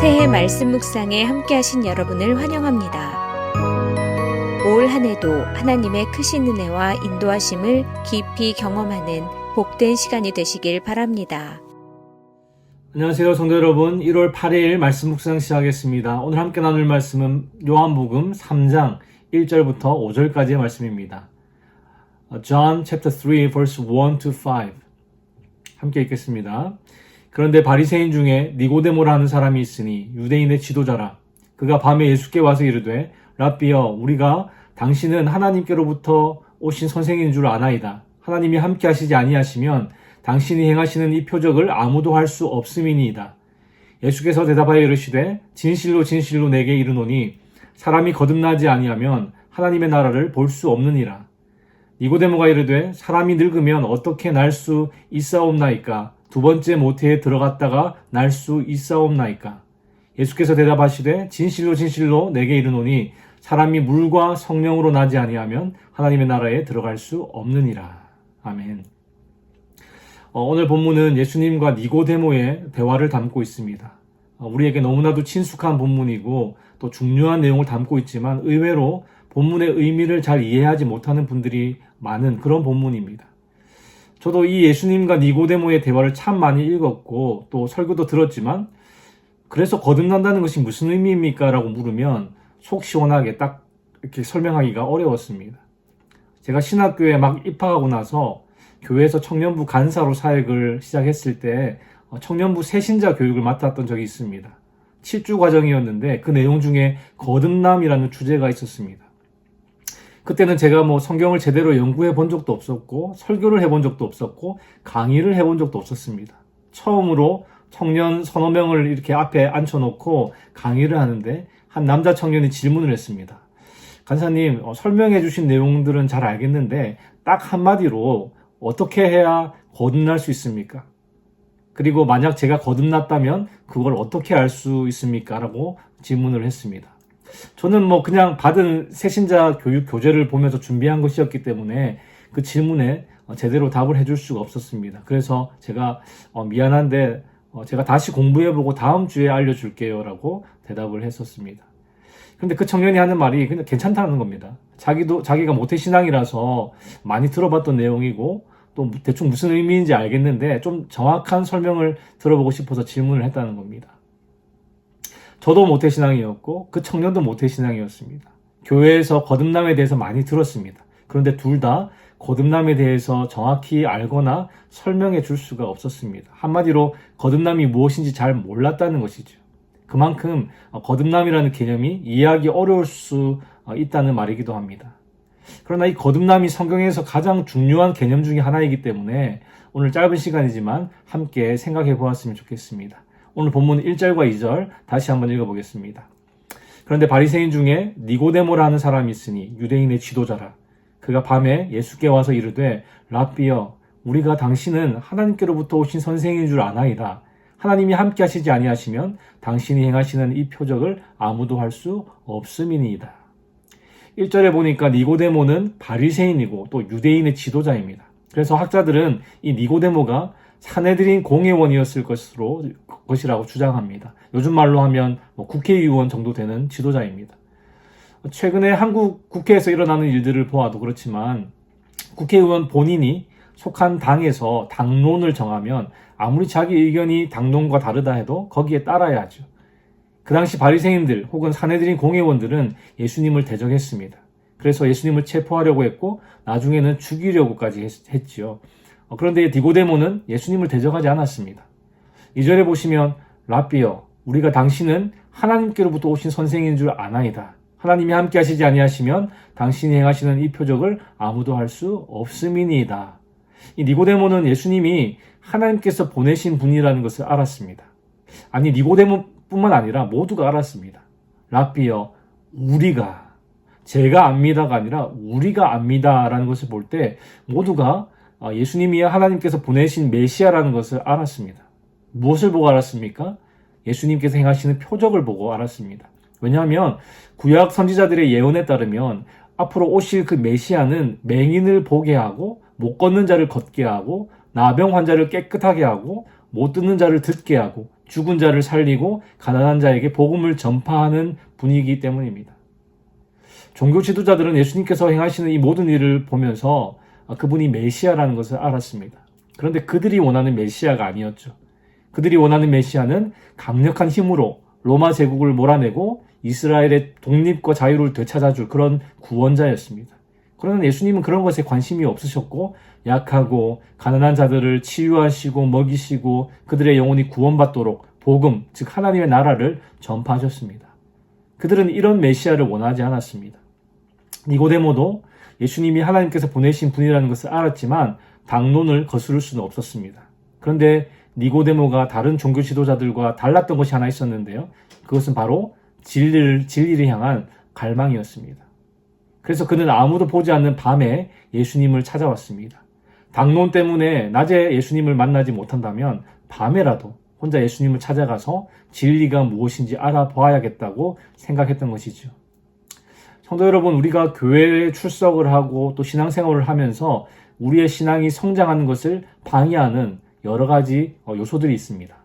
새해 말씀 묵상에 함께 하신 여러분을 환영합니다. 올 한 해도 하나님의 크신 은혜와 인도하심을 깊이 경험하는 복된 시간이 되시길 바랍니다. 안녕하세요, 성도 여러분. 1월 8일 말씀 묵상 시작하겠습니다. 오늘 함께 나눌 말씀은 요한복음 3장 1절부터 5절까지의 말씀입니다. John chapter 3 verse 1 to 5. 함께 읽겠습니다. 그런데 바리새인 중에 니고데모라 하는 사람이 있으니 유대인의 지도자라. 그가 밤에 예수께 와서 이르되 랍비여, 우리가 당신은 하나님께로부터 오신 선생인 줄 아나이다. 하나님이 함께 하시지 아니하시면 당신이 행하시는 이 표적을 아무도 할 수 없음이니이다. 예수께서 대답하여 이르시되 진실로 진실로 내게 이르노니 사람이 거듭나지 아니하면 하나님의 나라를 볼 수 없느니라. 니고데모가 이르되 사람이 늙으면 어떻게 날 수 있사옵나이까? 두 번째 모태에 들어갔다가 날 수 있사옵나이까? 예수께서 대답하시되 진실로 진실로 내게 이르노니 사람이 물과 성령으로 나지 아니하면 하나님의 나라에 들어갈 수 없느니라. 아멘. 오늘 본문은 예수님과 니고데모의 대화를 담고 있습니다. 우리에게 너무나도 친숙한 본문이고 또 중요한 내용을 담고 있지만 의외로 본문의 의미를 잘 이해하지 못하는 분들이 많은 그런 본문입니다. 저도 이 예수님과 니고데모의 대화를 참 많이 읽었고 또 설교도 들었지만 그래서 거듭난다는 것이 무슨 의미입니까? 라고 물으면 속 시원하게 딱 이렇게 설명하기가 어려웠습니다. 제가 신학교에 막 입학하고 나서 교회에서 청년부 간사로 사역을 시작했을 때 청년부 새신자 교육을 맡았던 적이 있습니다. 7주 과정이었는데 그 내용 중에 거듭남이라는 주제가 있었습니다. 그때는 제가 성경을 제대로 연구해 본 적도 없었고 설교를 해본 적도 없었고 강의를 해본 적도 없었습니다. 처음으로 청년 서너 명을 이렇게 앞에 앉혀놓고 강의를 하는데 한 남자 청년이 질문을 했습니다. 간사님, 설명해 주신 내용들은 잘 알겠는데 딱 한마디로 어떻게 해야 거듭날 수 있습니까? 그리고 만약 제가 거듭났다면 그걸 어떻게 알 수 있습니까? 라고 질문을 했습니다. 저는 그냥 받은 새신자 교육 교재를 보면서 준비한 것이었기 때문에 그 질문에 제대로 답을 해줄 수가 없었습니다. 그래서 제가 미안한데 제가 다시 공부해보고 다음 주에 알려줄게요 라고 대답을 했었습니다. 근데 그 청년이 하는 말이 그냥 괜찮다는 겁니다. 자기가 모태신앙이라서 많이 들어봤던 내용이고 또 대충 무슨 의미인지 알겠는데 좀 정확한 설명을 들어보고 싶어서 질문을 했다는 겁니다. 저도 모태신앙이었고 그 청년도 모태신앙이었습니다. 교회에서 거듭남에 대해서 많이 들었습니다. 그런데 둘 다 거듭남에 대해서 정확히 알거나 설명해 줄 수가 없었습니다. 한마디로 거듭남이 무엇인지 잘 몰랐다는 것이죠. 그만큼 거듭남이라는 개념이 이해하기 어려울 수 있다는 말이기도 합니다. 그러나 이 거듭남이 성경에서 가장 중요한 개념 중에 하나이기 때문에 오늘 짧은 시간이지만 함께 생각해 보았으면 좋겠습니다. 오늘 본문 1절과 2절 다시 한번 읽어보겠습니다. 그런데 바리새인 중에 니고데모라 하는 사람이 있으니 유대인의 지도자라. 그가 밤에 예수께 와서 이르되 랍비여, 우리가 당신은 하나님께로부터 오신 선생인 줄 아나이다. 하나님이 함께 하시지 아니하시면 당신이 행하시는 이 표적을 아무도 할 수 없음이니이다. 1절에 보니까 니고데모는 바리새인이고 또 유대인의 지도자입니다. 그래서 학자들은 이 니고데모가 산헤드린 공회원이었을 것이라고 주장합니다. 요즘 말로 하면 국회의원 정도 되는 지도자입니다. 최근에 한국 국회에서 일어나는 일들을 보아도 그렇지만 국회의원 본인이 속한 당에서 당론을 정하면 아무리 자기 의견이 당론과 다르다 해도 거기에 따라야 하죠. 그 당시 바리새인들 혹은 산헤드린 공회원들은 예수님을 대적했습니다. 그래서 예수님을 체포하려고 했고 나중에는 죽이려고까지 했지요. 그런데 니고데모는 예수님을 대적하지 않았습니다. 2절에 보시면 랍비여, 우리가 당신은 하나님께로부터 오신 선생인 줄 아나이다. 하나님이 함께 하시지 아니하시면 당신이 행하시는 이 표적을 아무도 할 수 없음이니이다. 이 니고데모는 예수님이 하나님께서 보내신 분이라는 것을 알았습니다. 아니, 니고데모뿐만 아니라 모두가 알았습니다. 랍비여, 우리가, 제가 압니다가 아니라 우리가 압니다라는 것을 볼 때 모두가 예수님이 하나님께서 보내신 메시아라는 것을 알았습니다. 무엇을 보고 알았습니까? 예수님께서 행하시는 표적을 보고 알았습니다. 왜냐하면 구약 선지자들의 예언에 따르면 앞으로 오실 그 메시아는 맹인을 보게 하고 못 걷는 자를 걷게 하고 나병 환자를 깨끗하게 하고 못 듣는 자를 듣게 하고 죽은 자를 살리고 가난한 자에게 복음을 전파하는 분이기 때문입니다. 종교 지도자들은 예수님께서 행하시는 이 모든 일을 보면서 그분이 메시아라는 것을 알았습니다. 그런데 그들이 원하는 메시아가 아니었죠. 그들이 원하는 메시아는 강력한 힘으로 로마 제국을 몰아내고 이스라엘의 독립과 자유를 되찾아줄 그런 구원자였습니다. 그러나 예수님은 그런 것에 관심이 없으셨고 약하고 가난한 자들을 치유하시고 먹이시고 그들의 영혼이 구원받도록 복음, 즉 하나님의 나라를 전파하셨습니다. 그들은 이런 메시아를 원하지 않았습니다. 니고데모도 예수님이 하나님께서 보내신 분이라는 것을 알았지만 당론을 거스를 수는 없었습니다. 그런데 니고데모가 다른 종교 지도자들과 달랐던 것이 하나 있었는데요. 그것은 바로 진리를 향한 갈망이었습니다. 그래서 그는 아무도 보지 않는 밤에 예수님을 찾아왔습니다. 당론 때문에 낮에 예수님을 만나지 못한다면 밤에라도 혼자 예수님을 찾아가서 진리가 무엇인지 알아봐야겠다고 생각했던 것이죠. 성도 여러분, 우리가 교회에 출석을 하고 또 신앙생활을 하면서 우리의 신앙이 성장하는 것을 방해하는 여러 가지 요소들이 있습니다.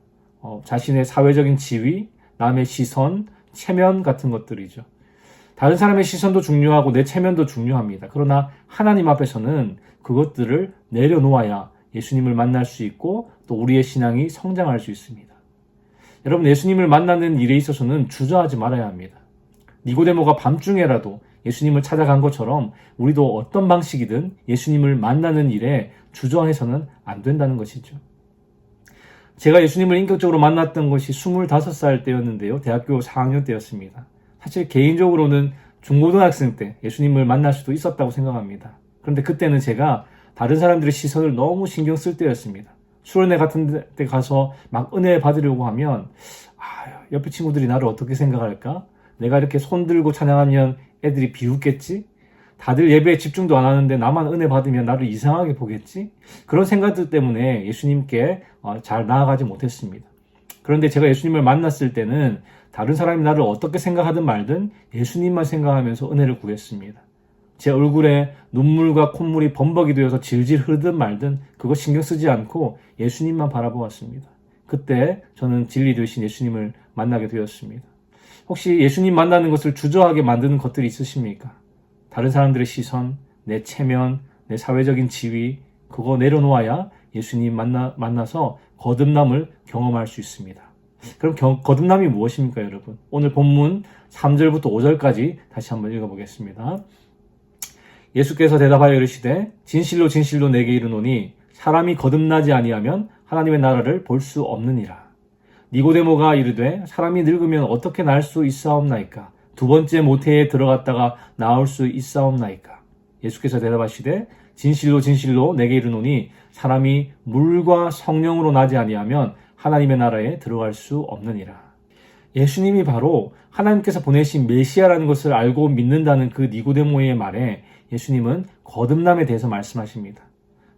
자신의 사회적인 지위, 남의 시선, 체면 같은 것들이죠. 다른 사람의 시선도 중요하고 내 체면도 중요합니다. 그러나 하나님 앞에서는 그것들을 내려놓아야 예수님을 만날 수 있고 또 우리의 신앙이 성장할 수 있습니다. 여러분, 예수님을 만나는 일에 있어서는 주저하지 말아야 합니다. 니고데모가 밤중에라도 예수님을 찾아간 것처럼 우리도 어떤 방식이든 예수님을 만나는 일에 주저해서는 안 된다는 것이죠. 제가 예수님을 인격적으로 만났던 것이 25살 때였는데요. 대학교 4학년 때였습니다. 사실 개인적으로는 중고등학생 때 예수님을 만날 수도 있었다고 생각합니다. 그런데 그때는 제가 다른 사람들의 시선을 너무 신경 쓸 때였습니다. 수련회 같은 데 가서 막 은혜 받으려고 하면 옆에 친구들이 나를 어떻게 생각할까? 내가 이렇게 손 들고 찬양하면 애들이 비웃겠지? 다들 예배에 집중도 안 하는데 나만 은혜 받으면 나를 이상하게 보겠지? 그런 생각들 때문에 예수님께 잘 나아가지 못했습니다. 그런데 제가 예수님을 만났을 때는 다른 사람이 나를 어떻게 생각하든 말든 예수님만 생각하면서 은혜를 구했습니다. 제 얼굴에 눈물과 콧물이 범벅이 되어서 질질 흐르든 말든 그거 신경 쓰지 않고 예수님만 바라보았습니다. 그때 저는 진리 되신 예수님을 만나게 되었습니다. 혹시 예수님 만나는 것을 주저하게 만드는 것들이 있으십니까? 다른 사람들의 시선, 내 체면, 내 사회적인 지위, 그거 내려놓아야 예수님 만나서 거듭남을 경험할 수 있습니다. 그럼 거듭남이 무엇입니까, 여러분? 오늘 본문 3절부터 5절까지 다시 한번 읽어보겠습니다. 예수께서 대답하여 이르시되 진실로 진실로 내게 이르노니 사람이 거듭나지 아니하면 하나님의 나라를 볼 수 없느니라. 니고데모가 이르되 사람이 늙으면 어떻게 날 수 있사옵나이까? 두 번째 모태에 들어갔다가 나올 수 있사옵나이까? 예수께서 대답하시되 진실로 진실로 내게 이르노니 사람이 물과 성령으로 나지 아니하면 하나님의 나라에 들어갈 수 없느니라. 예수님이 바로 하나님께서 보내신 메시아라는 것을 알고 믿는다는 그 니고데모의 말에 예수님은 거듭남에 대해서 말씀하십니다.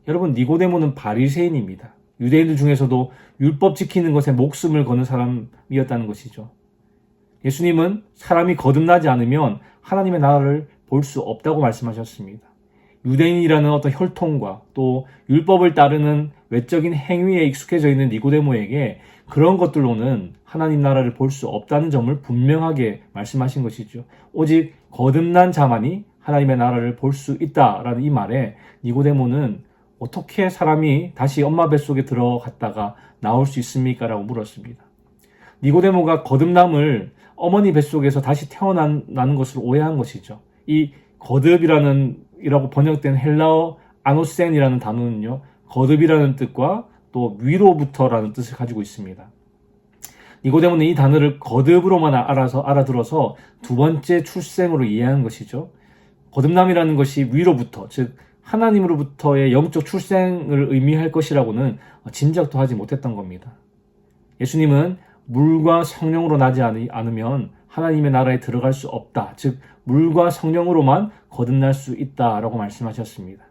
여러분, 니고데모는 바리새인입니다. 유대인들 중에서도 율법 지키는 것에 목숨을 거는 사람이었다는 것이죠. 예수님은 사람이 거듭나지 않으면 하나님의 나라를 볼 수 없다고 말씀하셨습니다. 유대인이라는 어떤 혈통과 또 율법을 따르는 외적인 행위에 익숙해져 있는 니고데모에게 그런 것들로는 하나님 나라를 볼 수 없다는 점을 분명하게 말씀하신 것이죠. 오직 거듭난 자만이 하나님의 나라를 볼 수 있다라는 이 말에 니고데모는 어떻게 사람이 다시 엄마 뱃속에 들어갔다가 나올 수 있습니까? 라고 물었습니다. 니고데모가 거듭남을 어머니 뱃속에서 다시 태어나는 것을 오해한 것이죠. 이 거듭이라고 번역된 헬라어 아노센이라는 단어는요, 거듭이라는 뜻과 또 위로부터라는 뜻을 가지고 있습니다. 니고데모는 이 단어를 거듭으로만 알아들어서 두 번째 출생으로 이해한 것이죠. 거듭남이라는 것이 위로부터, 즉 하나님으로부터의 영적 출생을 의미할 것이라고는 짐작도 하지 못했던 겁니다. 예수님은 물과 성령으로 나지 않으면 하나님의 나라에 들어갈 수 없다. 즉 물과 성령으로만 거듭날 수 있다라고 말씀하셨습니다.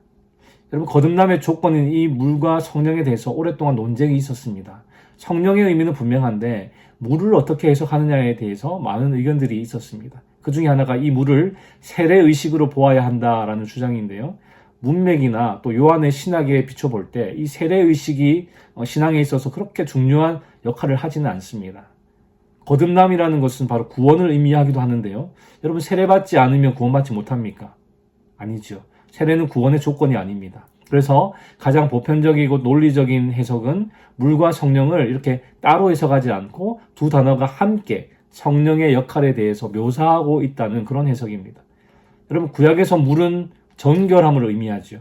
여러분, 거듭남의 조건인 이 물과 성령에 대해서 오랫동안 논쟁이 있었습니다. 성령의 의미는 분명한데 물을 어떻게 해석하느냐에 대해서 많은 의견들이 있었습니다. 그 중에 하나가 이 물을 세례의식으로 보아야 한다라는 주장인데요. 문맥이나 또 요한의 신학에 비춰볼 때 이 세례의식이 신앙에 있어서 그렇게 중요한 역할을 하지는 않습니다. 거듭남이라는 것은 바로 구원을 의미하기도 하는데요. 여러분, 세례받지 않으면 구원받지 못합니까? 아니죠. 세례는 구원의 조건이 아닙니다. 그래서 가장 보편적이고 논리적인 해석은 물과 성령을 이렇게 따로 해석하지 않고 두 단어가 함께 성령의 역할에 대해서 묘사하고 있다는 그런 해석입니다. 여러분, 구약에서 물은 정결함을 의미하죠.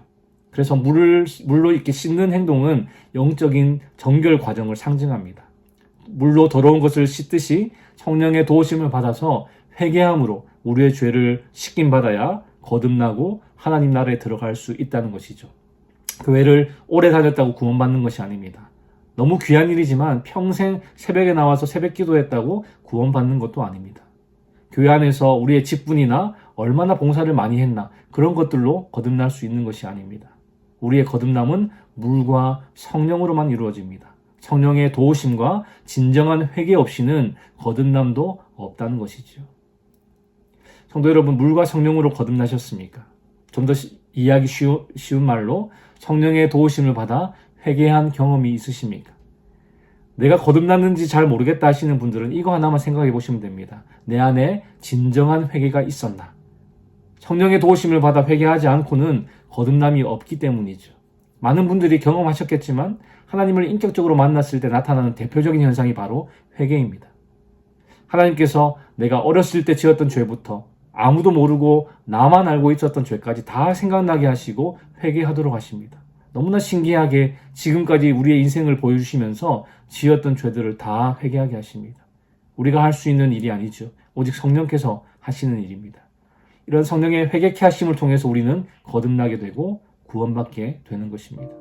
그래서 물로 이렇게 씻는 행동은 영적인 정결 과정을 상징합니다. 물로 더러운 것을 씻듯이 성령의 도우심을 받아서 회개함으로 우리의 죄를 씻김 받아야 거듭나고 하나님 나라에 들어갈 수 있다는 것이죠. 교회를 오래 다녔다고 구원받는 것이 아닙니다. 너무 귀한 일이지만 평생 새벽에 나와서 새벽 기도했다고 구원받는 것도 아닙니다. 교회 안에서 우리의 직분이나 얼마나 봉사를 많이 했나 그런 것들로 거듭날 수 있는 것이 아닙니다. 우리의 거듭남은 물과 성령으로만 이루어집니다. 성령의 도우심과 진정한 회개 없이는 거듭남도 없다는 것이죠. 성도 여러분, 물과 성령으로 거듭나셨습니까? 좀 더 이해하기 쉬운 말로 성령의 도우심을 받아 회개한 경험이 있으십니까? 내가 거듭났는지 잘 모르겠다 하시는 분들은 이거 하나만 생각해 보시면 됩니다. 내 안에 진정한 회개가 있었나? 성령의 도우심을 받아 회개하지 않고는 거듭남이 없기 때문이죠. 많은 분들이 경험하셨겠지만 하나님을 인격적으로 만났을 때 나타나는 대표적인 현상이 바로 회개입니다. 하나님께서 내가 어렸을 때 지었던 죄부터 아무도 모르고 나만 알고 있었던 죄까지 다 생각나게 하시고 회개하도록 하십니다. 너무나 신기하게 지금까지 우리의 인생을 보여주시면서 지었던 죄들을 다 회개하게 하십니다. 우리가 할 수 있는 일이 아니죠. 오직 성령께서 하시는 일입니다. 이런 성령의 회개케 하심을 통해서 우리는 거듭나게 되고 구원받게 되는 것입니다.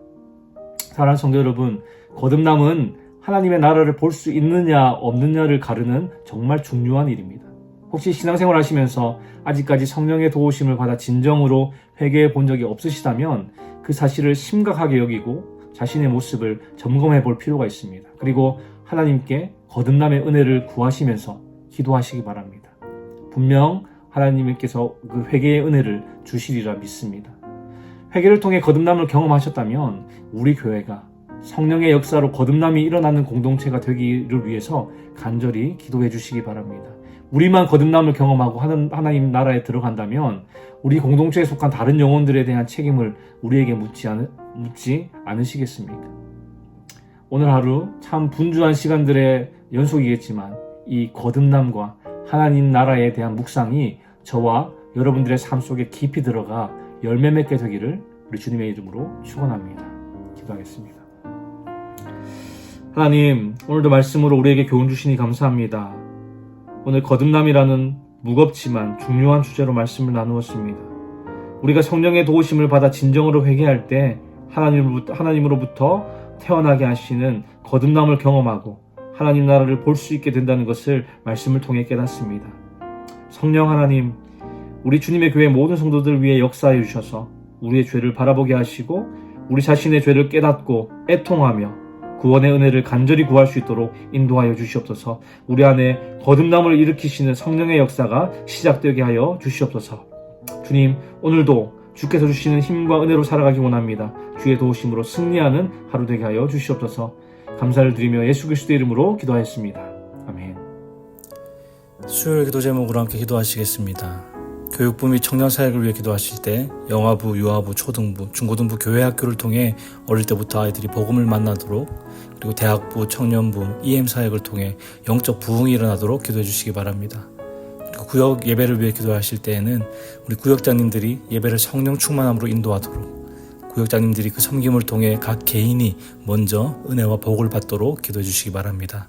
사랑하는 성도 여러분, 거듭남은 하나님의 나라를 볼 수 있느냐 없느냐를 가르는 정말 중요한 일입니다. 혹시 신앙생활 하시면서 아직까지 성령의 도우심을 받아 진정으로 회개해 본 적이 없으시다면 그 사실을 심각하게 여기고 자신의 모습을 점검해 볼 필요가 있습니다. 그리고 하나님께 거듭남의 은혜를 구하시면서 기도하시기 바랍니다. 분명 하나님께서 그 회개의 은혜를 주시리라 믿습니다. 회개를 통해 거듭남을 경험하셨다면 우리 교회가 성령의 역사로 거듭남이 일어나는 공동체가 되기를 위해서 간절히 기도해 주시기 바랍니다. 우리만 거듭남을 경험하고 하나님 나라에 들어간다면 우리 공동체에 속한 다른 영혼들에 대한 책임을 우리에게 묻지 않으시겠습니까? 오늘 하루 참 분주한 시간들의 연속이겠지만 이 거듭남과 하나님 나라에 대한 묵상이 저와 여러분들의 삶 속에 깊이 들어가 열매 맺게 되기를 우리 주님의 이름으로 축원합니다. 기도하겠습니다. 하나님, 오늘도 말씀으로 우리에게 교훈 주시니 감사합니다. 오늘 거듭남이라는 무겁지만 중요한 주제로 말씀을 나누었습니다. 우리가 성령의 도우심을 받아 진정으로 회개할 때 하나님으로부터 태어나게 하시는 거듭남을 경험하고 하나님 나라를 볼 수 있게 된다는 것을 말씀을 통해 깨닫습니다. 성령 하나님, 우리 주님의 교회 모든 성도들 위해 역사해 주셔서 우리의 죄를 바라보게 하시고 우리 자신의 죄를 깨닫고 애통하며 구원의 은혜를 간절히 구할 수 있도록 인도하여 주시옵소서. 우리 안에 거듭남을 일으키시는 성령의 역사가 시작되게 하여 주시옵소서. 주님, 오늘도 주께서 주시는 힘과 은혜로 살아가기 원합니다. 주의 도우심으로 승리하는 하루 되게 하여 주시옵소서. 감사를 드리며 예수 그리스도의 이름으로 기도하였습니다. 아멘. 수요일 기도 제목으로 함께 기도하시겠습니다. 교육부 및 청년사역을 위해 기도하실 때 영아부, 유아부, 초등부, 중고등부 교회학교를 통해 어릴 때부터 아이들이 복음을 만나도록, 그리고 대학부, 청년부, EM사역을 통해 영적 부흥이 일어나도록 기도해 주시기 바랍니다. 그리고 구역 예배를 위해 기도하실 때에는 우리 구역장님들이 예배를 성령 충만함으로 인도하도록, 구역장님들이 그 섬김을 통해 각 개인이 먼저 은혜와 복을 받도록 기도해 주시기 바랍니다.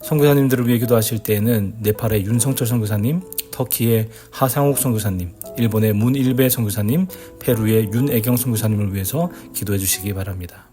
선교사님들을 위해 기도하실 때에는 네팔의 윤성철 선교사님, 터키의 하상욱 선교사님, 일본의 문일배 선교사님, 페루의 윤애경 선교사님을 위해서 기도해 주시기 바랍니다.